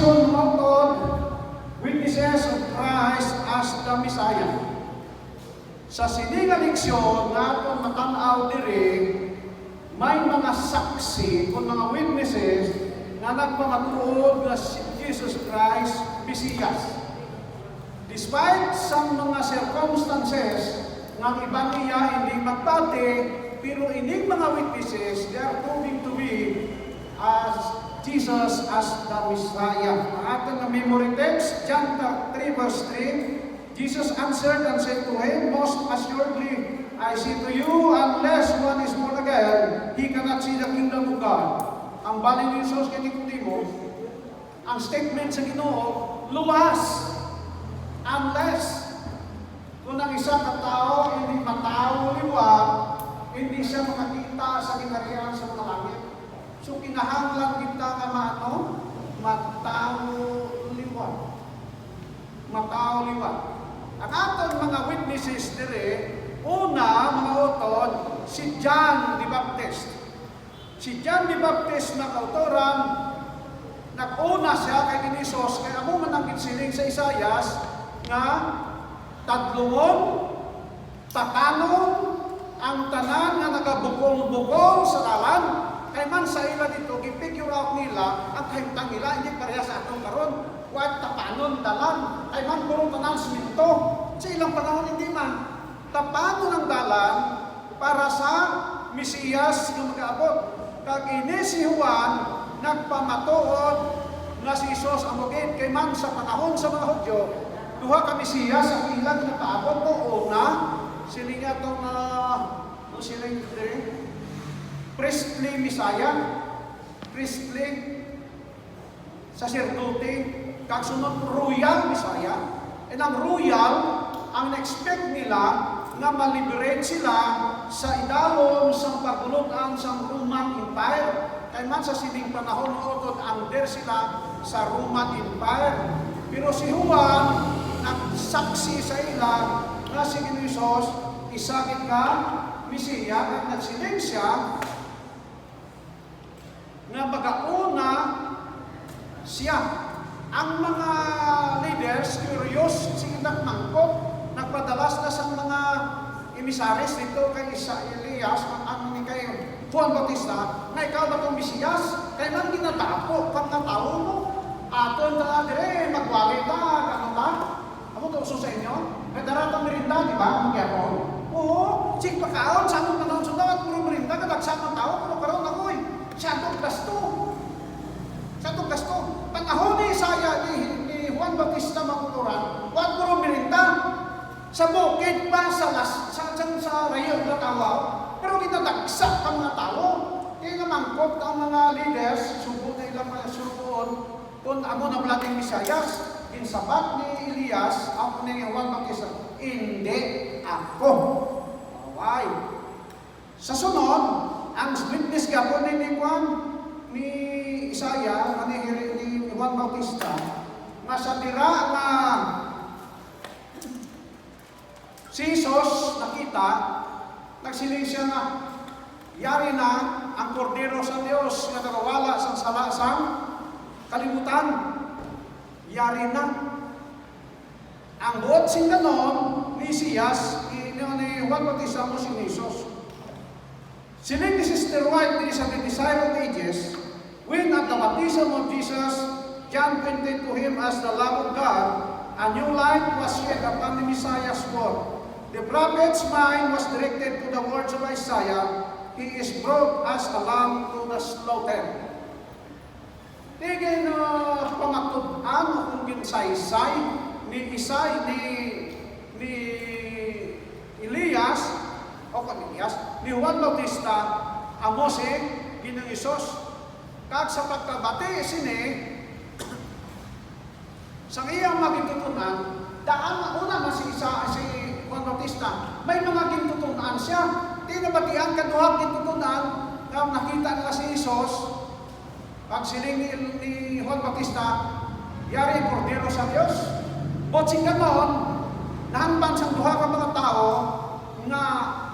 revelation method, witnesses of Christ as the Messiah. Sa sining leksyon nga itong matanaw diri, may mga saksi o mga witnesses na nagpamatuod na si Jesus Christ, Mesias. Despite sa mga circumstances ng ibang iya hindi magpati, pero ining mga witnesses, they are proving to be as Jesus as the Messiah. Ang ating memory text, John 3 verse 3, Jesus answered and said to him, most assuredly, I say to you, unless one is born again, he cannot see the kingdom of God. Ang bali ni Jesus kay Nicodemo, ang statement sa Ginoo, luwas. Unless, kung ang isang katao hindi matao liwat, hindi siya makakita sa kinarihan sa mga langit. So kinahanglan kita nga matao liwat. Matao liwat. Ang aton mga witnesses dire, una, mga utod, si John the Baptist. Si John the Baptist na kautoran, nag-una siya kay Ginisos, kaya mo man ang ginsiling sa Isayas, nga tadlungon, takanon, ang tanan nga nagabukol-bukol sa dalan, kay man sa ila dito, gipigure out nila, ang kahimtang nila, hindi pareha sa atong karon. What tapanon dalan, kay man purong tanan siminto. Sa ilang panahon hindi man. Tapanon ang dalan para sa Mesiyas nga mag-aabot. Kag ini si Juan nagpamatuod nga si Jesus ang mugid kay man sa panahon sa mga Hudyo, duha ka Mesiyas ang ilang nakaabot mo una siling atong siling priestly Messiah, priestly sacerdote, kag sunod royal Messiah. And ang royal, ang na-expect nila nga ma-liberate sila sa idalom sa pagulutan sa Roman Empire. Kaya man sa sining panahon utod under sila sa Roman Empire. Pero si Juan nagsaksi sa ila nga si Jesus isakit ka Mesiya at nagsiling siya nga magauna siya. Ang mga leaders, curious, silang mangkot, nagpadalas na sa mga emisaris dito kay Elias, ang kay Juan Bautista, na ikaw ba itong Mesiyas? Kaya man ginatapo kang natao mo. Aton na dire, magwali ta, gano'n ta? Amo ito uso sa inyo? May daratang merinda, di ba? Magyapon. Oo, sing pagkaon, sa akong panahon sunod, puro merinda, kadagsak ng tao, pero karoon ako eh. Siya itong gasto. Siya itong gasto. Panahon ni Isaya, ni Juan Bautista Makuturan, huwag puro merinda. Sa bukid pa, sa rayon na tawaw, pero kinadagsak ang mga tao. Kaya namangkot ang mga leaders, subo na ilang mga suruon, kung amo na blating Misayas, insabat ni Elias, ako ni Juan Bautista, hindi ako. Away. Sa sunod, ang witness gapon ni Juan, ni Isaya, ni Juan Bautista, nga sa tira nga si Jesus nakita, nagsiling siya na yari na ang kordero sa Diyos na nagawala sa salasang kalimutan. Yari na. Ang buot sin ganon ni Isayas, ni Juan Bautista mo si Jesus. Siling ni Sister White, sa the Desire of Ages, when at the baptism of Jesus, John pointed to him as the Lamb of God, a new light was shed upon the Messiah's work. The prophet's mind was directed to the words of Isaiah, he is brought as a lamb to the slaughter. Tigay na pangatudan kung ginsaysay ni Elias, ni Juan Bautista, amo si Ginang Isos. Kag sa pagkabati sini, sa iyang magitutunan, daan una na si Juan Bautista, may mga gintutunan siya. Tinabatian kaduhag gintutunan, nga nakita nila si Isos, pag siling ni Juan Bautista, yari kordero sa Diyos. Botsing ganon, nahanpan sa duha ka mga tao, nga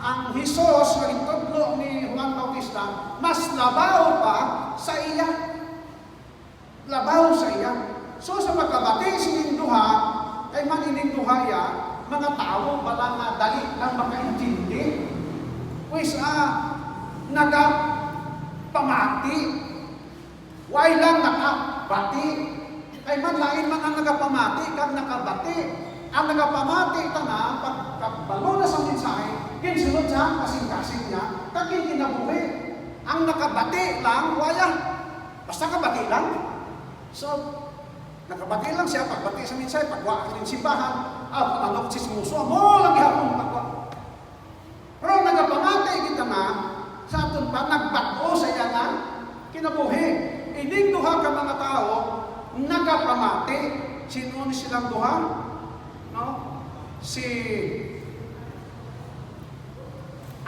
ang Hesus na itudlo ni Juan Bautista, mas labaw pa sa iya. labaw sa iya. So sa magkabati sining duha, kay manining duha ya, mga tao bala nga dali lang makaintindi. Pues nagapamati. Why lang nakabati? Kay man lain mga nagapamati kag nakabati. Ang nagapamati tana pagkabalo na sa mensahe, kinsunod sa kasing-kasing niya, kag kinabuhi. Ang nakabati lang, wala. Basta kabati lang. So, nakabati lang siya, pagbati sa mensahe, pagwa ka rin simbahan, panalok si smuso, mo lang ihapon pagwa. Pero nagapamati kita na, sa aton pa, nagbago sa iya na, kinabuhi. Ining duha ka mga tao, nagapamati. Sino ni silang duha? No? Si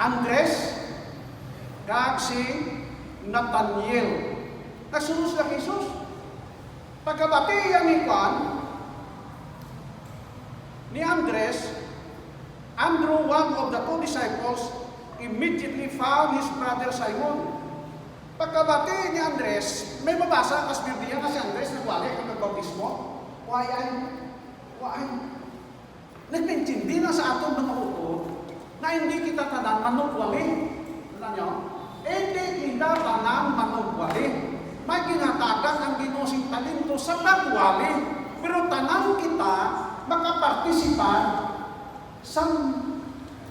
Andres, kag si Nathaniel. Nagsunod sila kay Jesus. Pagkabati yan ni Andres, Andrew, one of the two disciples, immediately found his brother Simon. Pagkabati ni Andres, may mabasa kas Biblia na si Andres nagwali ang nagbautismo. Why? Nagpintindi na sa aton mga uto na hindi kita tanan manugwali. Alam nyo? Hindi kita tanan manugwali. May ginatagan ang ginosing talento sa pagwali. Pero tanan kita makapartisipan sa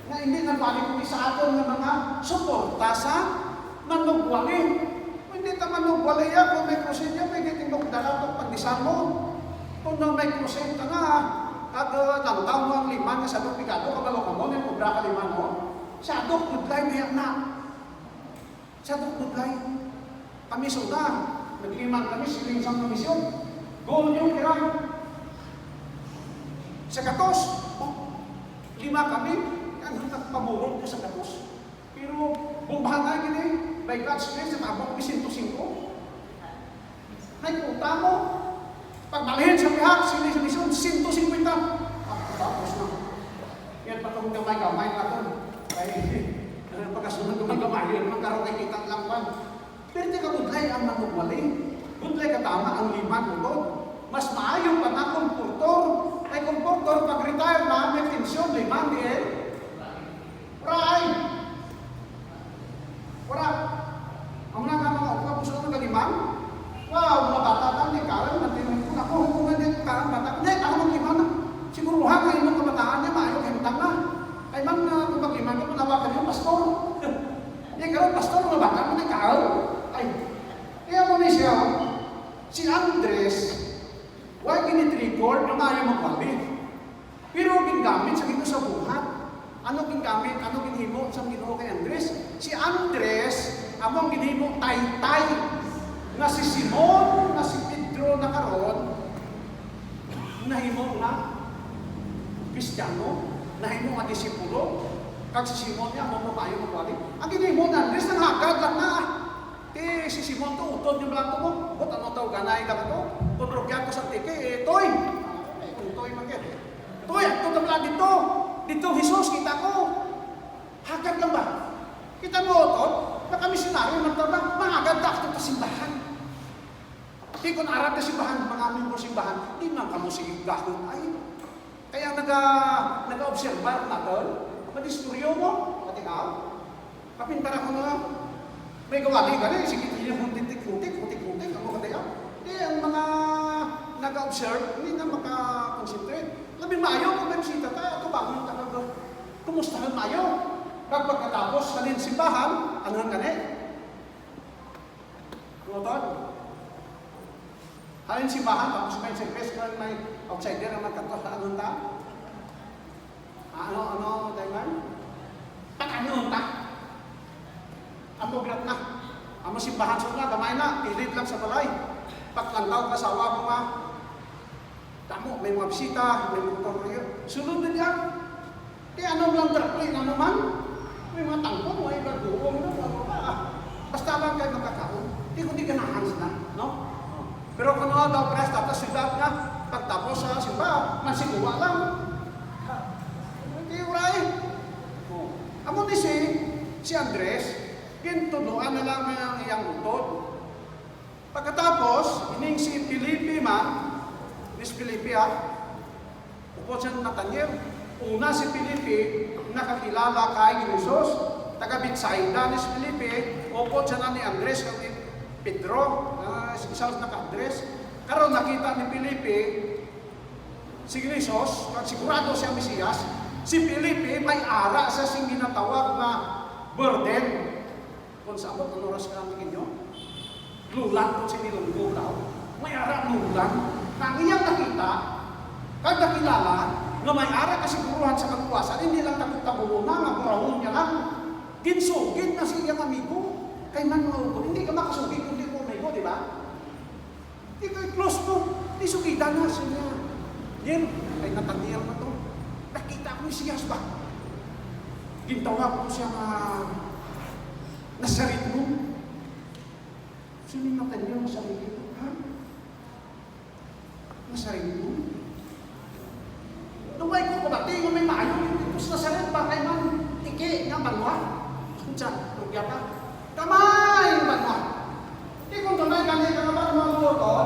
na hindi nagwali sa aton ng mga suporta sa manugwali. Hindi ta manugwali ya kung may krusin niya, may gitingok dalaw pagdisan mo. Kung may krusin ka na, kag tantaw mo ang liman nga sadok pigado, kabalo ka mo, may kubra ka liman mo. Sadok budlay mayak na. Sadok budlay. Kami suda, nagliman kami, siling sang komisyon. Goal yung kiray. Sa katos, lima kami, ang pamurot ko sa katos. Pero, bumbahan na gini, by God's grace, natabok kami 105. May puta mo, pagbalhin sa pihak, siling sa misyon, 150. Tapos na. Yan pa itong gamay-gamay na ito. Ay, pagkasunod gamay-gamay, yun, magkaroon kay kitang langpan. Pero di ka budlay ang manugwali. Budlay ka tama ang liman mo. Mas maayo pa na komportor. Ay komportor, pag-retire na, may pensyon, liman di eh. Right! Wala. Ang mga mga upa, gusto ko ng liman? Wow, mga bata lang, di kalang natin. Ako, kung hindi kalang bata, hindi, ako mag-liman na. Siguro hanggang yung kabataan niya, maayo kayong na. Ay man, kung mag-liman ka, manawakan yung pastor. Hindi kalang pastor, mga bata mo, di kalang. Ay, kaya mo na siya, si Andres, why ginitrigger na ayaw magwali? Pero gingamit sa gino sa buhat. Ano gingamit? Ano ginhimo sa Ginoo kay Andres? Si Andres, among ginhimo tay-tay na si Simon, na si Pedro na karon, nahimo na Kristiyano, nahimo nga disipulo, kag si Simon niya, mo maayo magwali. Ang ginhimo na Andres, nang hagad lang na. Si Simon to, utod yung blanto mo. But ano tao, ganay lang ito. Tunrugyan ko sa tiki, toy! Toy magyan. Toy, ito na dito. Dito, Jesus, kita ko. Hagad lang ba? Kita mo utod, na kami senaryo ng tabang, mahagad na ito simbahan. Di ko naarap na simbahan, mga amin mo simbahan, di man kamo sige gahon ay. Kaya nag-observar na doon, madisturyo mo, pati ka. Kapintara ko na, may gawali ka na, sige, yung huntik-huntik, ako kataya. Hindi, ang mga nag-observe, hindi na makakonsentrate. Labing maayo, kung may bisita tayo, ito bangon talaga. Kumustahan maayo. Pagkatapos, halin simbahan, anong ganit? Tumatod? Halin simbahan, tapos may service, may outsider na magkatos, anong ta? Ano, Daiman? Ano ta? Ang paglat na. Ang simbahan sa nga, gamay na, pilit lang sa balay. Pagkantaw kasawa mo nga, tamo, may mga bisita, may mga pamilya. Sunod din yan. Di ano lang trapli na naman. May mga tangkon, may mga duong na. Basta lang kayo magkakaon. Di ganahan sila, no? Pero kung ano daw pres, tapos sibat nga, pagtapos sa simba, mansiguwa lang. Hindi uray. Amo ni si Andres, gintuloan na lang ang iyang utod. Pagkatapos, ining si Filipe man, Miss Filipe upo siya Nathaniel. Una si Filipe, nakakilala kay Jesus, taga Betsaida ni Filipe, upo siya na ni Andres, kay Pedro, isang naka-Andres. Karon nakita ni Filipe, si Jesus, sigurado siya Mesiyas, si Filipe may ara sa sing ginatawag na burden. Kung sa abot, ano oras ka natin ninyo? Lulang kung sinilunggo daw. May ara lulang. Nang iyang nakita, kag nakilala, nga may ara kasiguruhan sa kaluwasan, hindi lang takot-tabulo na, nga kurahon niya lang. Ginsugid na siyang amigo. Kay man maugo, hindi ka makasugid kung di mo amigo, di ba? Di ka close mo, di sugidan na siya. Yan, ay Nathaniel na to. Nakita ko siya ba? Gintawag ko siya nasarit mo. Sino yung Nathaniel nasarit mo? Ha? Nasarit mo? Lumay ko kumati, kung may maayo, ito sa nasarit ba kay man? Iki, nga banwa. Kunsa, lugya ka. Kamay, banwa. Di kung kamay, kanay ka naman mga motor,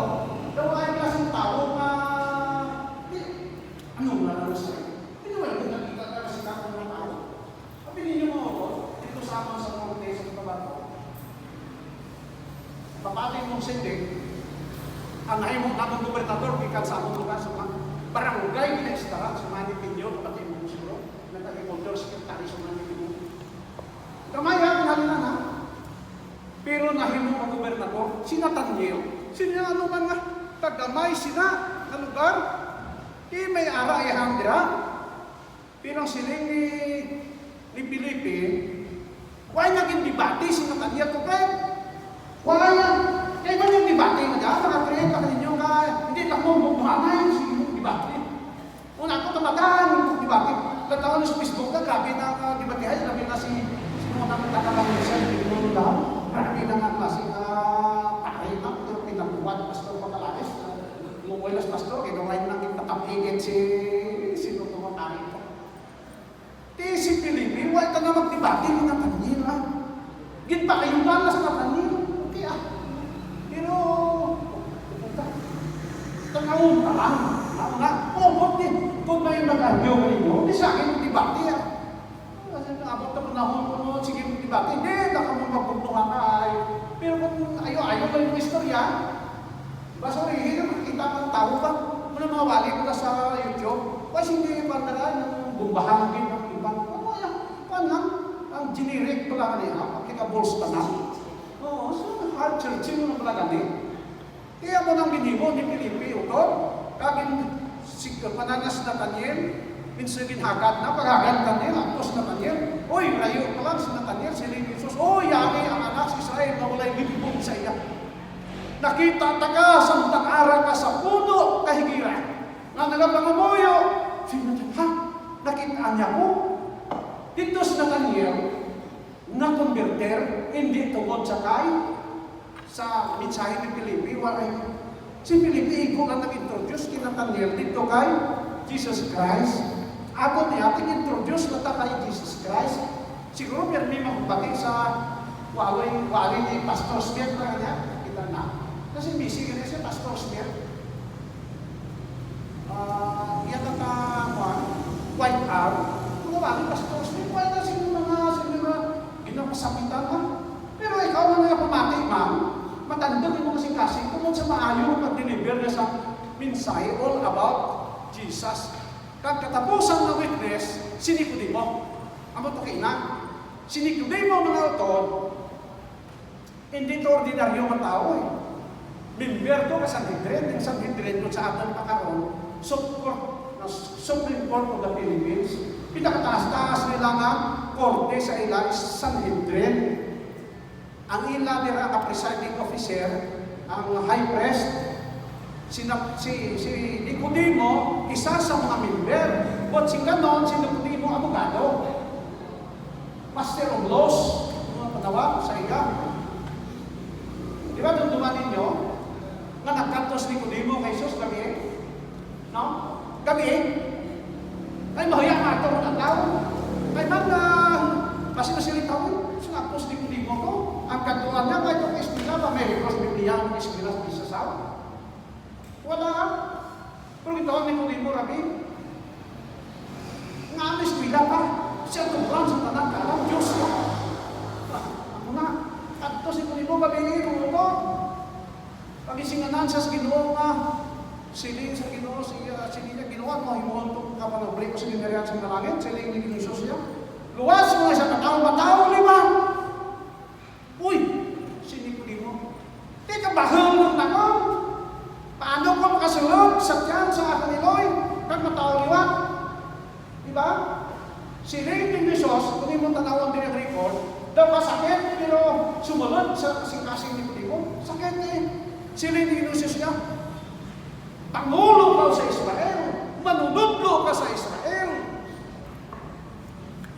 daw ay klaseng tao na anong nalalasay? Pinuwal ko nakita ka kasi kakong ng tao. Kapinin niyo mo ako, dito sa amin sa mga sa kabato. Papating mong sindi, ang hay mong kamong gobernador, ikan sa among lugar sa mga barangay, pinagstara, sa mga nipinyo, kapatid mong siguro, nagkakikondor, sekretary sa mga nipinyo. Kamay pinali na na. Pero nahimo ang gobernador, si Nathaniel, siya ano man nga, tagamay sila na lugar, may ara ihang dira. Pero siling ni Filipe, why naging debate si Nathaniel ko kay? Why? Kaya ba yung debate na dyan? Nakakreate ka ninyo ka, hindi lang mo buhanay si debate. Una ko tamagan yung debate. Tatawan sa Facebook na, grabe na debate ay, grabe na si mga nagtatalang siya, hindi mo lang. Grabe na nga klase na pakay na, pero pinabuhat, pastor Pagkalaes. Muwelas pastor, kinaway na kitapigit si Nutumatari ko. Di si Filipe, wala ka na magdebate ni Nathaniel, ha? Gin pa kayo malas na Nathaniel. Okay, Pero, tanawin ka lang. Ako nga, bot din. Kung may mag-argue ka ninyo, di sa akin magdebate, Kasi abot na panahon ko noon, sige magdebate. Hindi, nakamagpagpuntungan ka ay. Pero kung ayaw lang yung istorya, sorry, makikita ng tao ka. Muna mga wali ko na sa YouTube. Kasi hindi pa talaga ng bumbahangin ng ibang. Ano yan? Paano? Ang generic pala kanina. Applicable ka na. Oo, so hard searching mo pala kanina. Kaya mo nang ginimo ni Filipe ito. Kagin pananas na Nathaniel. Minsan ginhagat na. Paghagat kanila. Tapos Nathaniel. Uy, layo pa lang si Nathaniel. Si Jesus. Oh, yari ang anak si Israel na wala'y bibigong sa iya. Nakita taga sa takara ka sa puno kahigiran. Nga nagapangamuyo. Sinabi, ha? Nakita niya ko? Dito si Nathaniel, na-converter, hindi tungkol sa kay, sa mensahe ni Filipe, si Filipe, ikaw na nag-introduce kay Nathaniel dito kay Jesus Christ. Ato niya, introduce na ta kay Jesus Christ. Siguro may mahubating sa wali ni Pastor Smith na kanya. Kita na. Kasi busy ka siya, Pastor Smith. Yan ang white hour. Kung naman, Pastor Smith, why na sino mga ginapasakitan ka? Pero ikaw na nga pamati, ma'am, matandang mo kasi kung sa maayo pag-deliver na sa mensahe all about Jesus. Katapusan na witness, si Nicodemo. Amo to kina. Si Nicodemo mga utod, hindi to ordinaryo mga tao Member to ka Sanhedrin, yung Sanhedrin kung sa atin pakaroon, Supreme Court of the Philippines, pinakataas-taas nila nga korte sa ilang Sanhedrin. Ang ila nila ka presiding officer, ang high priest, si Nicodemo, isa sa mga member. But si Ganon, si Nicodemo, abogado. Master of laws, mga panawag sa iya. Di ba dunduman ninyo, nga nagkantos ni Nicodemo kay Jesus gabi? No? Gabi? Ay mahaya nga ito ng tao. Kay man na, kasi masilitaw, sinapos ni Nicodemo ko, ang katuan niya kahit yung eskwela ba may request Biblia ang eskwela sa isasaw? Wala. Pero ito ang Nicodemo, Rabi. Nga ang eskwela pa. Siya tuburan sa tanang kalam. Diyos ko. Ako na. At ito si Nicodemo, babili mo ito. Pagisinganan siya sa Ginoo nga. Siling sa Ginoo, siling niya ginawa mo. Himuhon ito kapanabre ko sa ginarihan sa nalangin. Siling ni Ginoo siya. Luwas mo sa katao-matao, lima. Uy, si Nicodemo. Di ka bahal ng ako. Paano ko makasulog sa tiyan sa akin niloy? Kag matao liwat. Diba? Si Ray ng Diyos, kung yung tanawang din ang record, daw kasakit, pero sumunod sa kasing-kasing Nicodemo. Sakit eh. Si Ray ng Diyos niya, Pangulo ka sa Israel, manunudlo ka sa Israel.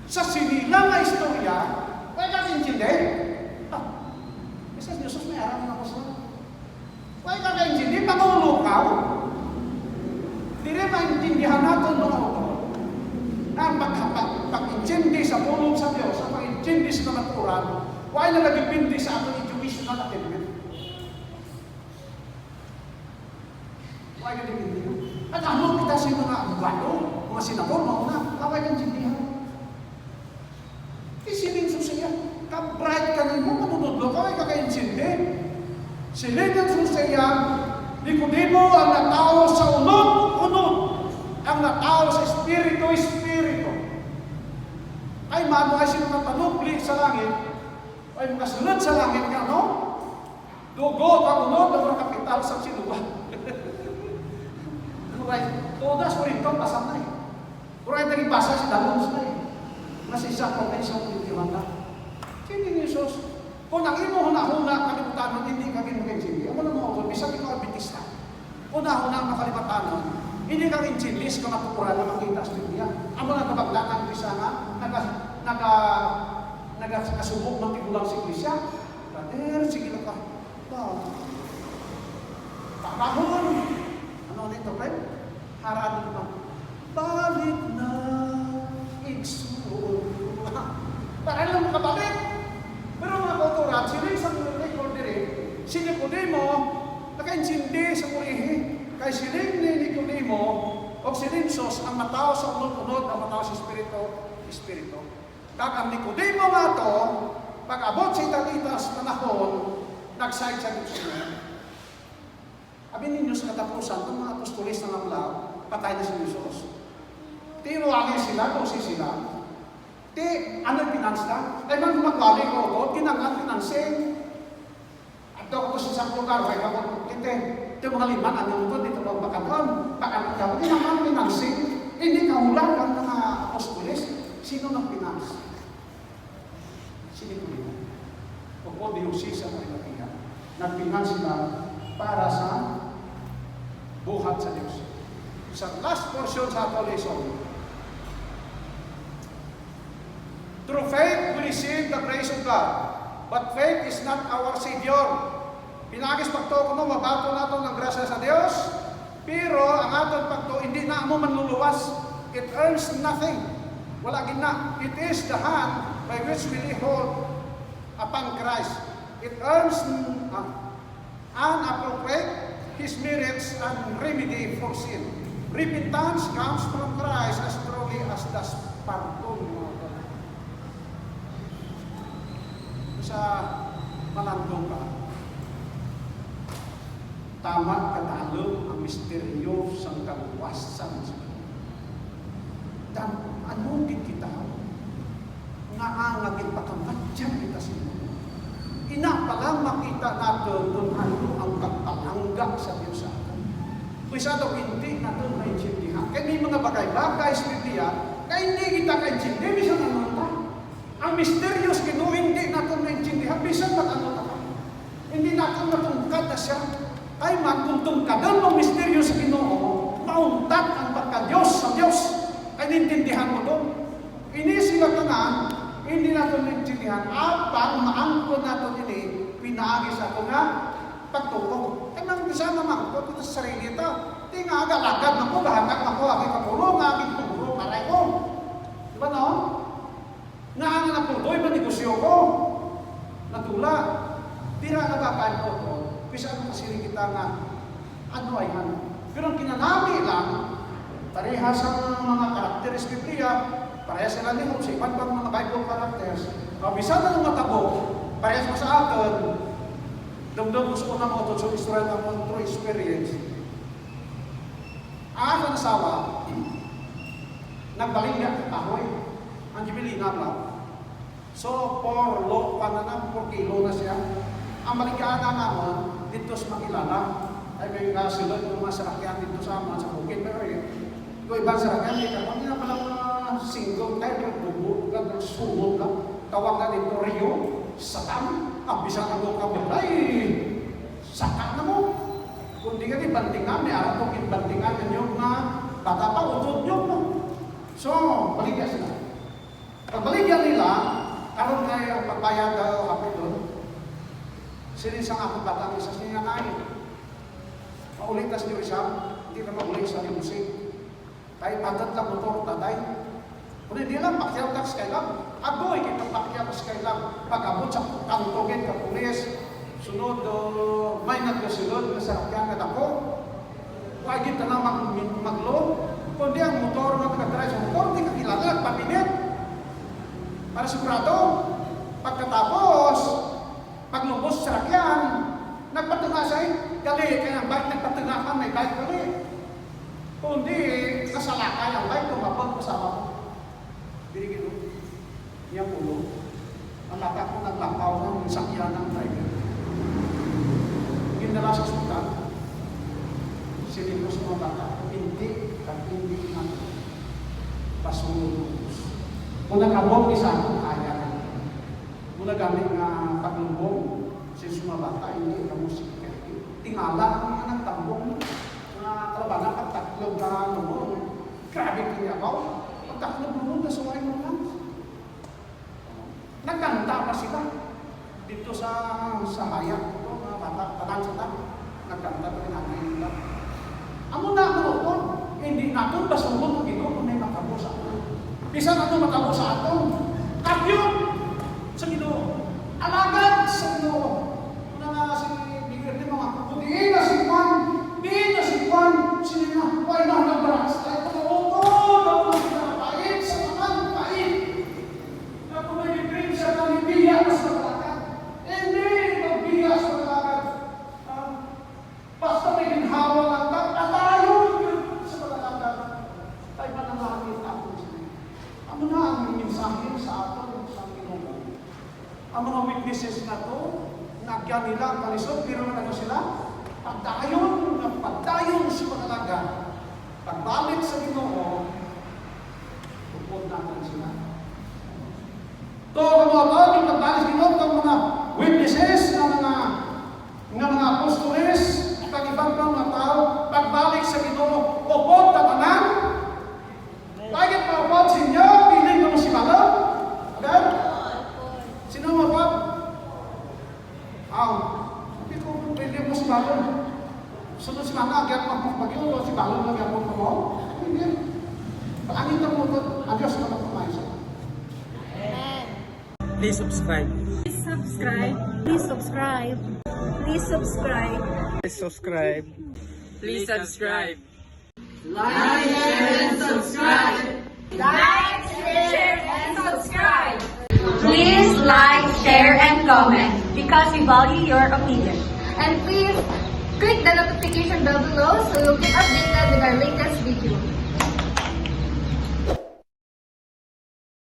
Sa sinilang na istorya, kaya ka intindi? Isa Diyos may aram na ko sa kaya ka intindi, pangulo ka. Di rin maintindihan natin mga auto na pag-intindi sa pulong sa Diyos, sa pag-intindi sa naturan, kaya na nagipindi sa ating educational attainment. Kaya ka dipindi. At ano kita sa mga abogado, mga senador, mauna, kaya ka intindihan. Isiling susiya, ka-bright ka nimo, manunodlo ka, ay kakaintindi. Siling ang susiya, Nicodemo ang natao sa unod-unod, ang natao sa espiritu-espiritu. Ay mano ay sino panupli sa langit, ay makasunod sa langit ka, no? Dugo ka unod ang mga kapital sa sinuwa. Right, todas po ito, pasang na eh. Pero ay naging basa si Dalons na eh. Mas isa po kayo sa pagkitiwan na. Sindi ni Jesus. Kung ang imo huna-huna kalimutanon, hindi ka ginugin-sindi. Ang mga mga bisa ikaw abitista. Huna-huna ang makalimutanon, hindi ka ginsilis ka matukuran na makita sa Biblia. Ang mga kabaglakan bisa nga, nagkasubok ng tigulang si Iglesia. Brother, sige lang ka. Pakahon. Ano nito, friend? Harap naman. Balik na igsuon. Para lang makabalik. Pero mga kauturan, sila isang record dire, si Nicodemo, naka-insindi sa murihi. Kaya sila ni Nicodemo, o si Sos, ang matao sa unod-unod, ang matao sa espiritu. Kag ang Nicodemo nga to, pag-abot sa italitas panahon, nag-side sa Diyos. Abi ninyo sa katapusan, itong mga apostolis ng amlaw, patay na si Jesus. Tiruwagin sila, kung si sila. Ano pinansa? Ay man magwali ko ito, kinangan pinansing. At ako sa isang lugar, kaya ako, ito mga liman, ano ito, dito lang bakadon. Bakadon, kinangan pinansing. Hindi kahulan ang mga apostolis. Sino nang pinans? Sino ko yun? O Diyosi sa Maria. Nagpinans sila para sa buhat sa Diyos. Sa last portion sa ato lesson, through faith we receive the grace of God, but faith is not our Savior. Pinagis pagto kuno mabato nato ng grasya sa Dios, pero ang aton pagto hindi na mo manluluwas. It earns nothing. Wala gina. It is the hand by which we hold upon Christ. It earns unappropriate His merits and remedy for sin. Repentance comes from Christ as truly as does pardon. Sa malandong ka, tama katalog ang misteryo sa kaluwasan. Dan ano din kita nga angagin pakamatyan kita sa inyo. Ina pa lang makita natin kung ano ang pagpalangga sa Diyos sa atin. Kaysa daw hindi natin maintindihan. Kaya may mga bagay-bagay sa Biblia, kaya hindi kita kaintindi, bisan ano ta. Ang misteryos kino, hindi natin maintindihan, bisan ano ta. Hindi natin matungkad na siya. Ay magtungkadan ng misteryos kino, mauntat ang pagka-Diyos sa Diyos. Ay nintindihan mo doon. Ini sila tanan, hindi natin maintindihan. Apang maangko natin ini, pinaagi sa ako nga, pagtulong. Ay nang bisa naman ko, ito sa sarili ito. Di nga agalagad na ko, bahagag na ko, aking kapulong, aking tungro, karay ko. Diba no? Nga nga na po, do'y manegosyo ko. natula. Tira nagkakain ko to, bisa ano kasi kita nga, ano ay ano. Pero ang kinanami lang, parehas ang mga karakteris Biblia, parehas sila ni Jose, iban bang mga Bible characters. Bisa na nung matabo, parehas mo sa akin, damdam ko sa unang mga sa Israel ng mga true experience. Ang aking asawa, nagbalingga ng kahoy, ang jibilingap lang. So, 4 kilo na siya. Ang maligyan na naman, dito sa Makilala, ay may nasilod ng mga sarakyan dito sa mga sa bukid. Pero yung ibang sarakyan, hindi na palang single type ng bubo, ng sumog lang. Tawag na dito Rio, Satan. Bisa na mo kami, ay, Satan na mo. Kung di ka ibantingan, may araw kong ibantingan yung mga bata pa, utod nyo mo. So, baligyan sila. Pagbaligyan nila, karon nga yung pagbayad ako doon, sinisang ako batang isa siya kain. Maulit na siya isa, hindi na maulit sa limusik. Kahit patat lang motor, tatay. Kung hindi lang, pakyaw tax kay lang. Agoy, kita pakyaw tax kay lang. Pag-abot sa kantongin ka pulis, sunod, may nagkasunod na sarakyan na dako. Huwag kita na maglo. Kundi ang motor, magkakadrive sa motor, hindi ka kilala, nagpapinit. Para sigurado, pagkatapos, paglubos sa sarakyan, nagpatunga siya, gali, kaya ang bike nagpatunga ka, may bike gali. Kundi, kasalakay ang bike, tumapag kasama mo. Binigyan mo, niyang ulo. Ang laka ko naglakaw ng sakyan ng driver. Ginala sa sultan, silip ko sa mga bata, hindi na pasunod. Kung nag-abot isa akong kaya na. Mula gamit nga paglumbong, since mga bata, hindi ka musik. Tingala ang mga nagtambong na trabaho pagtaklog na lumon. Grabe kaya ako. Pagtaklog lumon, nasuway mo lang. Nagkanta pa sila. Dito sa hayat, ito, mga bata, tanan-sata. Nagkanta pa rin natin nila. Amo na ako po, hindi natin basunod ng ito kung may matabo sa atin. Bisa na ito matabo sa atin. Kapyot sa Ginoo. Alagad sa Ginoo. Una nga si Bigger di mga kudiin na si Juan, sinina, why not nagbaras? Ay, pag-uutod, ako na pinapait sa mga pait. Ako may nag-drink siya ng ibiya sa kalakad. Hindi, magbiya sa kalakad. Basta may ginhawa lang ka, atayon sa kalakad. Ay, manangakit ako siya. Amo na ang mensahe sa atin sa Ginoo. Ang mga witnesses na to, nagyan nila ang kalisod, pero na sila, pagdayon sa pagkalaga, pagbalik sa Ginoo, tupod natin sila. Ito ang mga tao, yung pagbalik sa Ginoo, ang mga witnesses, ng mga apostoles, at ibang mga tao, pagbalik sa Ginoo, upod tatanan. Bakit maupod sa inyo, piling mo si Malo? Agad? Sino mapod? Hindi ko piling mo si Malo. Sunod si Malo, agad magpapagyo, si Malo lang yung mo. Hindi. Paangin ang mo ito, Adios na magpapaysa. Amen. Please subscribe. Please subscribe. Please subscribe. Please subscribe. Please subscribe. Please subscribe. Like, share, and subscribe. Please like, share, and comment because we value your opinion. And please click the notification bell below so you'll get updated